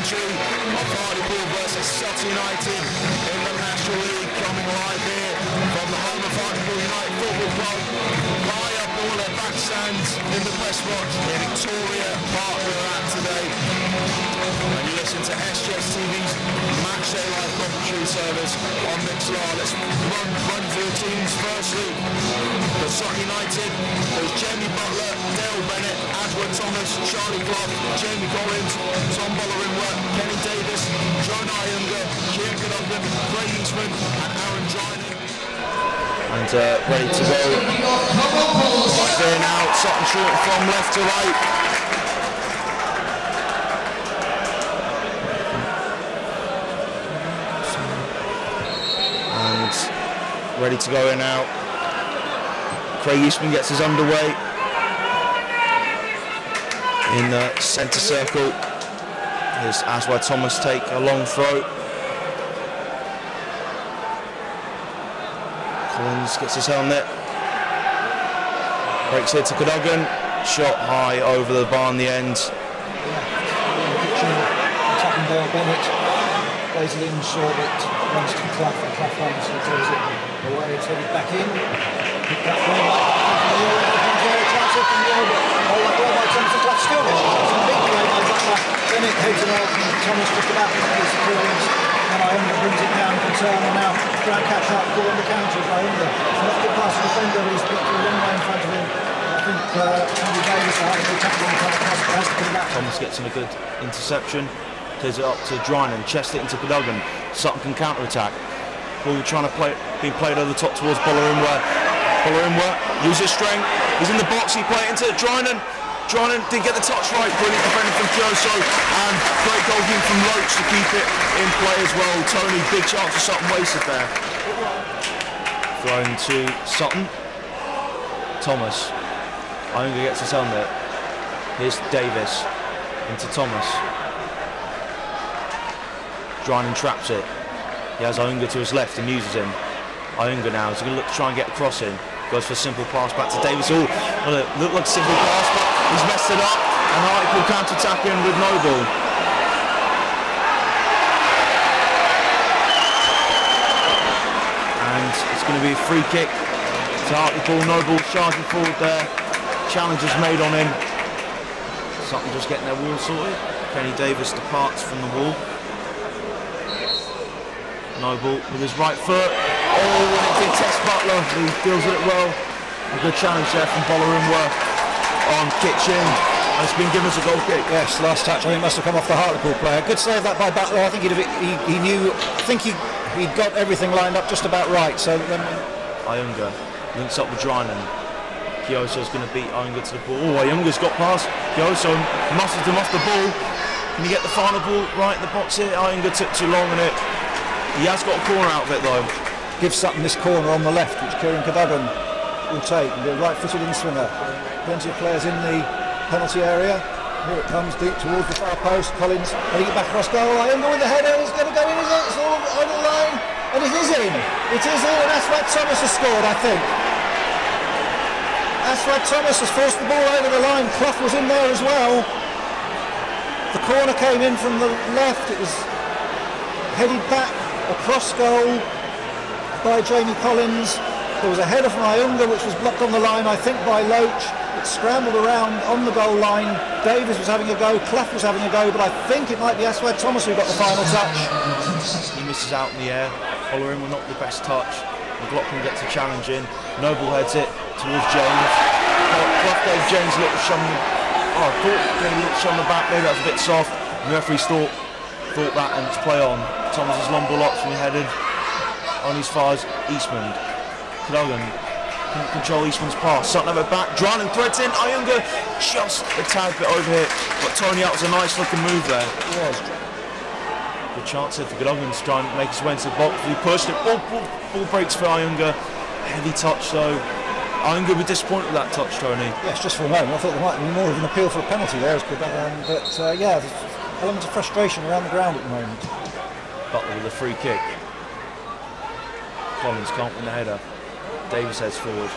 commentary of Hartlepool versus Sutton United in the National League, coming live here from the home of Hartlepool United Football Club, high up all their back stands in the press box in Victoria Park we're at today. And you listen to SUFCtv's Matchday Live commentary service on Mixlr. Let's run through the teams. Firstly, for Sutton United, there's Jamie Butler, Dale Bennett, Edward Thomas, Charlie Clough, Jamie Collins, Tom Bollerin, Kenny Davis, John Iunger, Kieran Cadogan, Craig Eastman and Aaron Drynan. And ready to go. Right there now, Sutton shooting from left to right. Ready to go in now. Craig Eastman gets his underway in the centre circle. Here's Aswad Thomas take a long throw. Collins gets his helmet. Breaks here to Cadogan. Shot high over the bar in the end. Attacking Dale Bennett. Plays it in, short it, runs to Clough, and Clough runs and throws it away, it's headed back in. Pick that ball back from the Euro, comes there, chance it from the Euro, all that way by Thomas and Clough, still there. It's a big play by Butler. Bennett heads it off, and Thomas just about to place the clearance. And Iunger brings it down, can turn, and now try and catch up, ball on the counter by Iunger. So that's good pass to the defender, but he's picked a long way in front of him. I think Andy Davis will have a good tackle on the counter pass, but has to put it back. Thomas gets in a good interception. Clears it up to Drynan, chest it into Cadogan. Sutton can counter-attack. Ball trying to being played over the top towards Bollerin. Bollerin uses strength. He's in the box. He played into Drynan. Drynan didn't get the touch right. Brilliant defending from Kyoso, and great goalkeeping from Loach to keep it in play as well. Tony, big chance for Sutton wasted there. Thrown to Sutton. Thomas. Iunger gets his helmet. Here's Davis into Thomas. Drynan traps it. He has Iunger to his left and uses him. Iunger now is going to look to try and get a cross in. Goes for a simple pass back to Davis. Oh, well, it looked like a simple pass, but he's messed it up. And Hartlepool counter-attacking with Noble. And it's going to be a free kick to Hartlepool. Noble charging forward there. Challenge is made on him. Sutton just getting their wall sorted. Kenny Davis departs from the wall. Noble with his right foot. Oh, and it did test Butler. He deals with it well. A good challenge there from Bollerin on Kitchen. And it's been given as a goal kick. Yes, last touch I think must have come off the Hartlepool player. Good save that by Butler. I think he knew. I think he'd got everything lined up just about right. So then Iunger links up with Drynan. Kyoso's going to beat Iunger to the ball. Oh, Iunger's got past. Kyoso muscles him off the ball. Can you get the final ball right in the box here? Iunger took too long on it. He has got a corner out of it though. Gives Sutton this corner on the left, which Kieran Cadogan will take. And the right-footed in-swinger. Plenty of players in the penalty area. Here it comes deep towards the far post. Collins heading it back across goal. Iunger with the header. It's going to go in, is it? It's all on the line. And it is in. It is in, and Aswad Thomas has scored, I think. Aswad Thomas has forced the ball over the line. Clough was in there as well. The corner came in from the left. It was headed back across goal by Jamie Collins. There was a header from Iunger which was blocked on the line, I think, by Loach. It scrambled around on the goal line. Davis was having a go, Clough was having a go, but I think it might be Aswad Thomas who got the final touch. He misses out in the air. Bollerin will not the best touch. McLaughlin gets a challenge in. Noble heads it towards James. Clough gave James a little shove. Oh, I thought he gave a little shove on the back. Maybe that was a bit soft. The referee thought that, and it's play on. Thomas's long ball option headed on as far as Eastman. Cadogan can control Eastman's pass. Sutton have it back. Drynan threads in. Iunger just a tad bit over here. But Tony, that was a nice looking move there. Yes. Good chance here for Cadogan to try and make his way into the box. He pushed it. Ball breaks for Iunger. Heavy touch though. Iunger would be disappointed with that touch, Tony. Yes, just for a moment. I thought there might be more of an appeal for a penalty there as Cadogan. But yeah, there's elements of frustration around the ground at the moment. Butler with a free kick. Collins can't win the header. Davis heads forward.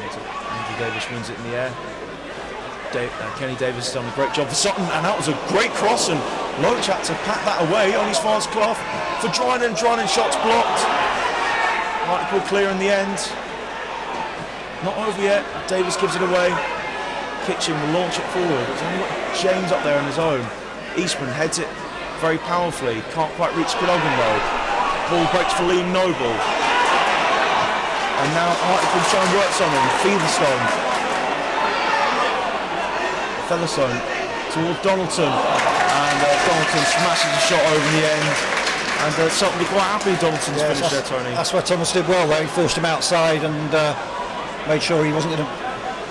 Andy Davis wins it in the air. Kenny Davis has done a great job for Sutton, and that was a great cross, and Loach had to pat that away on his fast Clough for Drynan. Drynan shots blocked. Hartlepool clear in the end. Not over yet. Davis gives it away. Kitchen will launch it forward. It's only got James up there on his own. Eastman heads it very powerfully. Can't quite reach Cadogan though. Ball breaks for Liam Noble. And now Hartlepool try and work something. Featherstone towards Donaldson. And Donaldson smashes a shot over the end. And Sutton be quite happy Donaldson's finished there, Tony. That's where Thomas did well there. He forced him outside and made sure he wasn't going to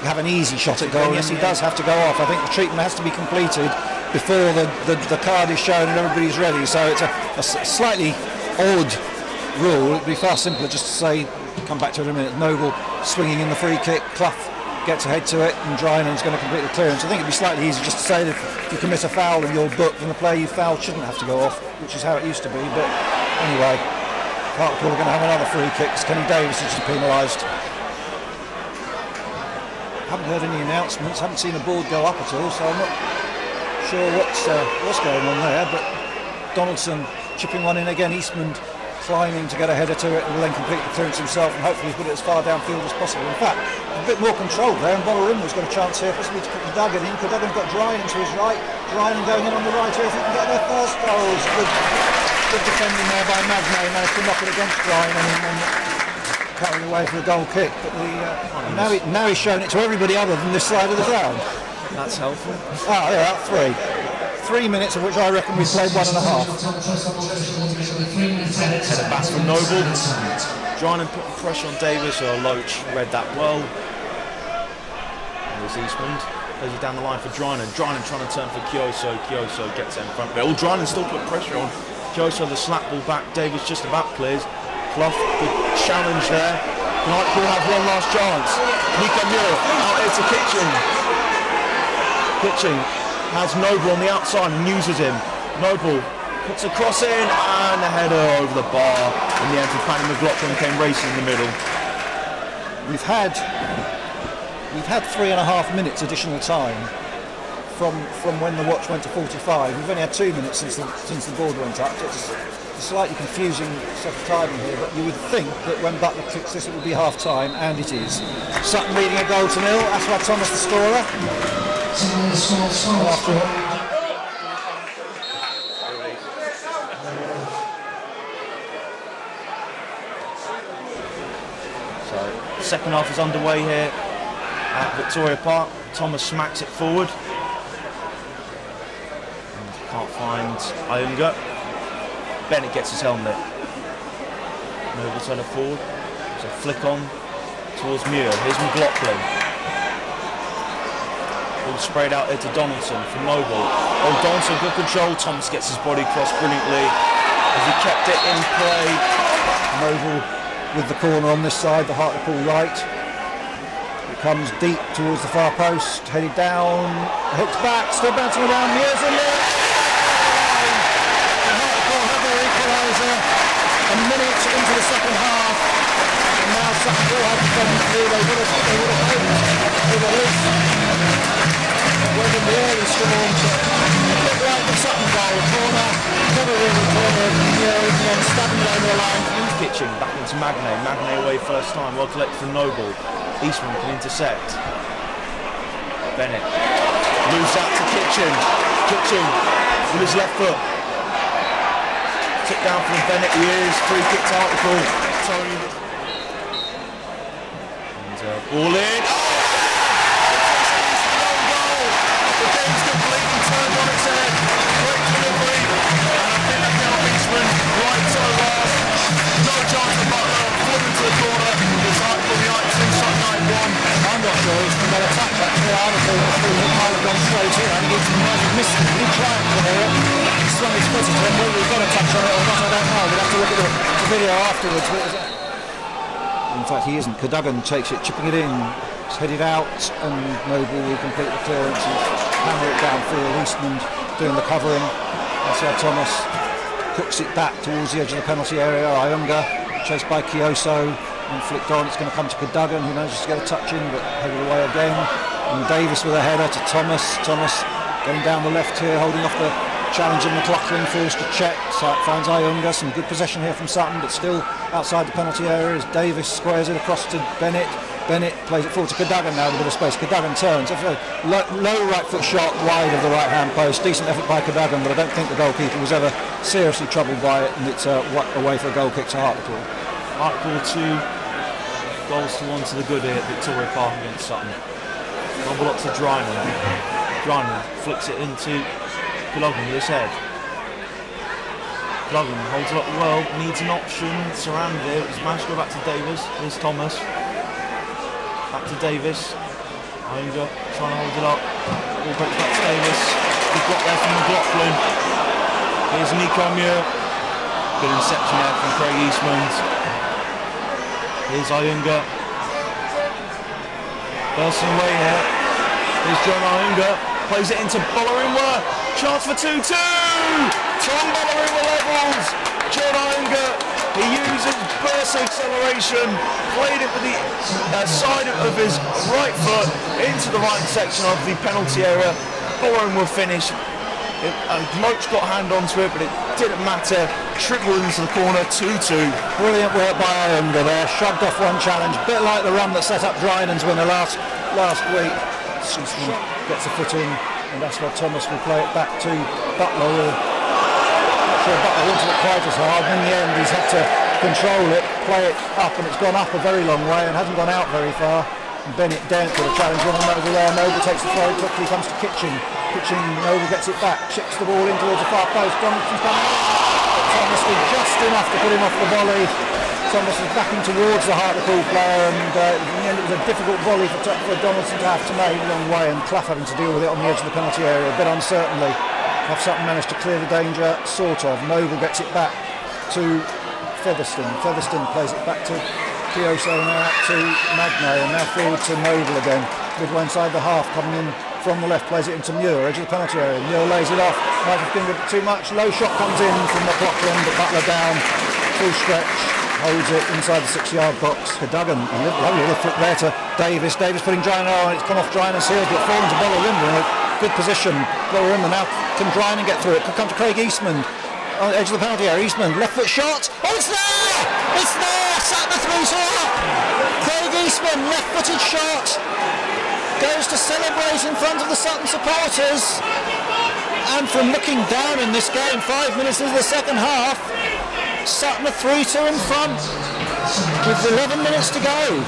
have an easy shot at goal. Yes, he does have to go off. I think the treatment has to be completed before the card is shown and everybody's ready. So it's a slightly odd rule. It'd be far simpler just to say, come back to it in a minute, Noble swinging in the free kick, Clough gets ahead to it, and Drynan's going to complete the clearance. I think it'd be slightly easier just to say that if you commit a foul in your book, then the player you fouled shouldn't have to go off, which is how it used to be. But anyway, Hartlepool are going to have another free kick because Kenny Davis is penalised. Haven't heard any announcements, haven't seen a board go up at all, so I'm not sure what's going on there. But Donaldson chipping one in again, Eastman climbing to get a header to it and will then complete the clearance himself and hopefully put it as far downfield as possible. In fact, a bit more control there, and Bolarum's got a chance here possibly to put Cadogan in. Cadogan's got Drynan to his right, Drynan going in on the right here if he can get their first goals. Good defending there by Magnay, managed to knock it against Drynan and carrying away for a goal kick. But now he's shown it to everybody other than this side of the ground. That's helpful. Ah, yeah, 3 minutes of which I reckon we played 1.5. Header back from Noble. Drynan putting pressure on Davis, or Loach read that well. There's Eastman. Goes it down the line for Drynan. Drynan trying to turn for Kyoso. Kyoso gets in front of it. Drynan still put pressure on. Kyoso the slap ball back. Davis just about clears. Clough, good challenge there. Hartlepool have one last chance. Nico Muir out here to Kitchen has Noble on the outside and uses him. Noble puts a cross in and a header over the bar. In the end, Paddy McLaughlin came racing in the middle. We've had 3.5 minutes additional time from when the watch went to 45. We've only had 2 minutes since the board went up. So it's a slightly confusing set of timing here, but you would think that when Butler kicks this it would be half time, and it is. Sutton leading a goal to 0. Aswad Thomas the scorer. So second half is underway here at Victoria Park. Thomas smacks it forward. And can't find Iunga. Bennett gets his helmet. Noble's header forward. So flick on towards Muir. Here's McLaughlin. Ball sprayed out there to Donaldson from Noble. Donaldson, good control. Thomas gets his body crossed brilliantly as he kept it in play. Noble with the corner on this side, the Hartlepool right. It comes deep towards the far post, headed down, hooked back, still bouncing around. Muir's in there. The Hartlepool have their equaliser a minute into the second half. And now Sutton will have defended through. They would have hoped with at least in the early storm, but a bit like the Sutton goal, corner, never really cornered, and stabbing it over the line. Kitchen back into Magnay. Magnay away first time, well collected from Noble. Eastman can intercept. Bennett moves out to Kitchen. Kitchen with his left foot. Took down from Bennett, he is. Free kick to Hartlepool. Tony. And ball in. Game's completely turned on its head. Great delivery. And I think that now Eastman right to the last. No chance for Butler. Flip into the corner. It's Hartlepool United 2, Sutton United 1. I'm not sure he's going to attack that. Hartlepool might have gone straight in. I think he might have missed it. He tried to hear it. He swung his foot into him. Whether he's got a touch on it or not, I don't know. We'll have to look at the video afterwards. In fact, he isn't. Cadogan takes it, chipping it in. It's headed out, and Noble will complete the clearance and hammer it downfield. Eastman doing the covering. Aswad Thomas hooks it back towards the edge of the penalty area. Iunga chased by Kyoso and flicked on. It's going to come to Cadogan, who manages to get a touch in but headed away again. And Davis with a header to Thomas. Thomas going down the left here, holding off the challenging McLaughlin, forced to check. Finds Ayunga. Some good possession here from Sutton, but still outside the penalty area as Davis squares it across to Bennett. Bennett plays it forward to Cadogan now with a bit of space. Cadogan turns. It's a low right foot shot wide of the right hand post. Decent effort by Cadogan, but I don't think the goalkeeper was ever seriously troubled by it, and it's away for a goal kick to Hartlepool. Hartlepool 2 goals to 1 to the good here at Victoria Park against Sutton. Double up to Drynan. Drynan flicks it into Cadogan with his head. Cadogan holds it up well, needs an option, surrounded here. It's managed to go back to Davis. Here's Thomas. Back to Davis. Ayunga trying to hold it up. Ball breaks back to Davis. Good block there from McLaughlin. Here's Nico Muir. Good interception there from Craig Eastman. Here's Ayunga. Bursting away here. Here's John Ayunga. Plays it into Bolarimwa. Chance for 2-2. Tom Bolarimwa levels. John Ayunga. He uses burst acceleration, played it with the side of his right foot into the right section of the penalty area. Bolarimwa will finish. Loach got a hand onto it, but it didn't matter. Trickled into the corner, 2-2. Brilliant work by Ayunga there. Shrugged off one challenge, a bit like the run that set up Drynan's winner last week. Eastman gets a foot in, and that's why Thomas will play it back to Butler. Sure, Butler wanted it quite as hard, and in the end he's had to control it, play it up, and it's gone up a very long way and hasn't gone out very far. And Bennett daren't put a challenge on Noble there. Noble takes the throw, quickly comes to Kitchen. Noble gets it back, chips the ball in towards the far post. Donaldson's coming out. Thomas did just enough to put him off the volley. Thomas was backing towards the Hartlepool player, and in the end it was a difficult volley for Donaldson to have to make a long way, and Clough having to deal with it on the edge of the penalty area a bit uncertainly. Sutton managed to clear the danger, sort of. Noble gets it back to Featherstone. Featherstone plays it back to Kioso, now to Magnay, and now forward to Noble again. Midway inside the half, coming in from the left, plays it into Muir, edge of the penalty area. Muir lays it off, might have fingered it too much. Low shot comes in from McLaughlin, but Butler down, full stretch, holds it inside the 6-yard box. Cadogan, a lovely little flick there to Davis. Davis putting Drynan on, it's come off Drynan's heels, but fallen to Bolarimwa. Good position. Bolarimwa now can Drynan get through it. Could come to Craig Eastman on the edge of the penalty area. Eastman, left foot shot. Oh, it's there! It's there! Sutton through up. Craig Eastman, left-footed shot. Goes to celebrate in front of the Sutton supporters. And from looking down in this game, 5 minutes into the second half, Sutton are 3-2 in front with 11 minutes to go.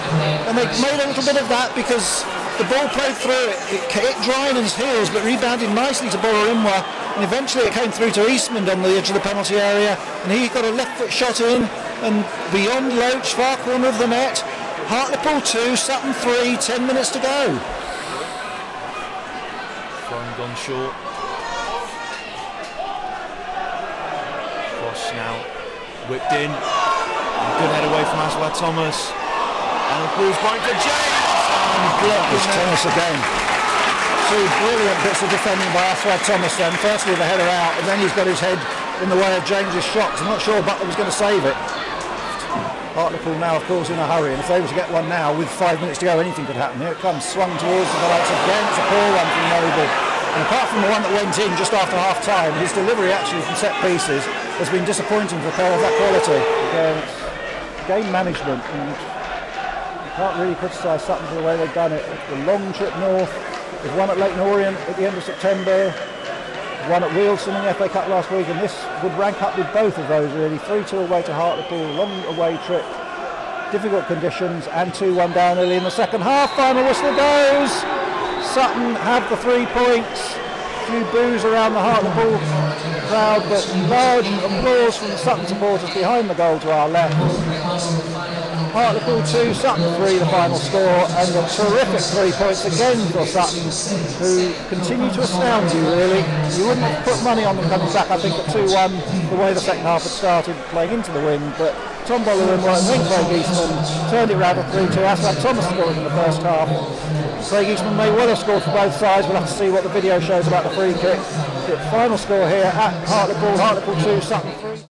And they made a little bit of that because the ball played through it hit Drynan's heels, but rebounded nicely to Bolarimwa, and eventually it came through to Eastman on the edge of the penalty area, and he got a left foot shot in, and beyond Loach, far corner of the net. Hartlepool 2, Sutton 3, 10 minutes to go. Throwing gone short. Cross now, whipped in. Good head away from Aswad Thomas. And the ball's going to James. It's Thomas again. Two brilliant bits of defending by Aswad Thomas then. Firstly the header out, and then he's got his head in the way of James's shots. I'm not sure Butler was going to save it. Hartlepool now of course in a hurry, and if they were to get one now with 5 minutes to go, anything could happen. Here it comes, swung towards the lights again. It's a poor one from Noble. And apart from the one that went in just after half time, his delivery actually from set pieces has been disappointing for a player of that quality. Again, it's game management, and can't really criticise Sutton for the way they've done it. The long trip north, they've won at Leyton Orient at the end of September, won at Wealdstone in the FA Cup last week, and this would rank up with both of those really. 3-2 away to Hartlepool, long away trip, difficult conditions, and 2-1 down early in the second half. Final whistle goes. Sutton have the 3 points. A few boos around the Hartlepool crowd, but large applause from the Sutton supporters behind the goal to our left. Hartlepool 2, Sutton 3, the final score, and a terrific 3 points again for Sutton, who continue to astound you really. You wouldn't have put money on them coming back, I think, at 2-1, the way the second half had started, playing into the wind, but Tom Bolarimwa and then Craig Eastman turned it round at 3-2. Aswad Thomas scored in the first half. Craig Eastman may well have scored for both sides. We'll have to see what the video shows about the free kick. The final score here at Hartlepool 2, Sutton 3.